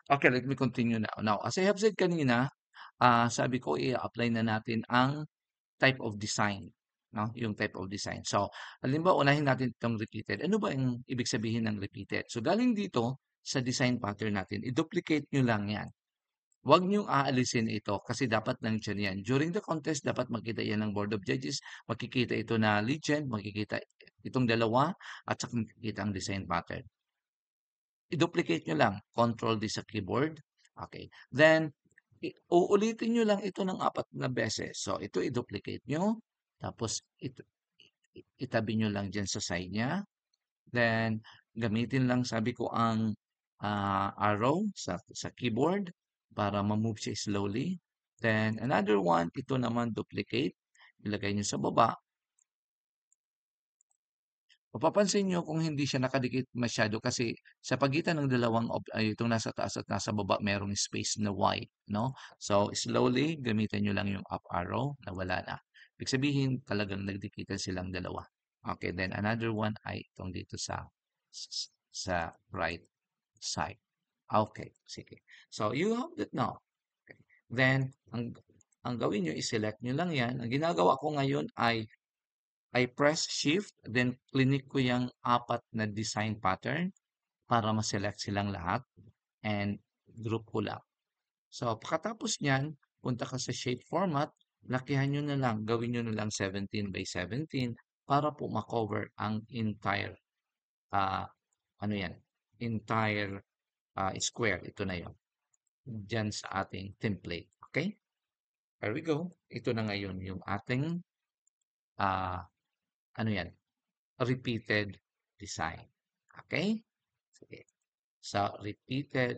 Okay, let me continue now. Now, as I have said kanina, sabi ko i-apply na natin ang type of design, 'no, yung type of design. So, halimbawa unahin natin itong repeated. Ano ba ang ibig sabihin ng repeated? So, galing dito sa design pattern natin, i-duplicate niyo lang 'yan. Huwag niyong aalisin ito kasi dapat nandiyan 'yan. During the contest dapat makita 'yan ng Board of Judges, makikita ito na legend, makikita itong dalawa at saka makikita ang design pattern. I-duplicate niyo lang, Control D sa keyboard, okey. Then uulitin niyo lang ito ng 4 na beses. So, ito i-duplicate niyo, tapos itabi niyo lang diyan sa side niya. Then gamitin lang sabi ko ang, arrow sa keyboard para ma-move siya slowly. Then another one, ito naman duplicate, ilagay niyo sa baba. Mapapansin niyo kung hindi siya nakadikit masyado kasi sa pagitan ng dalawang itong nasa taas at nasa baba merong space na white, 'no? So, slowly gamitin niyo lang yung up arrow, nawala na. Ibig sabihin talagang nagdikitan silang dalawa. Okay, then another one ay itong dito sa right side. Okay, sige. So, you have that now. Okay. Then ang gawin niyo i-select niyo lang 'yan. Ang ginagawa ko ngayon ay I press shift, then clinic ko yung 4 na design pattern para ma-select silang lahat and group ko lang. So, pagkatapos niyan, punta ka sa shape format, lakihan nyo na lang, gawin nyo na lang 17 by 17 para po ma-cover ang entire, ah, ano yan, entire square. Ito na yon dyan sa ating template. Okay? There we go. Ito na ngayon yung ating, ah, ano yan, repeated design. Okay? Sige. So, repeated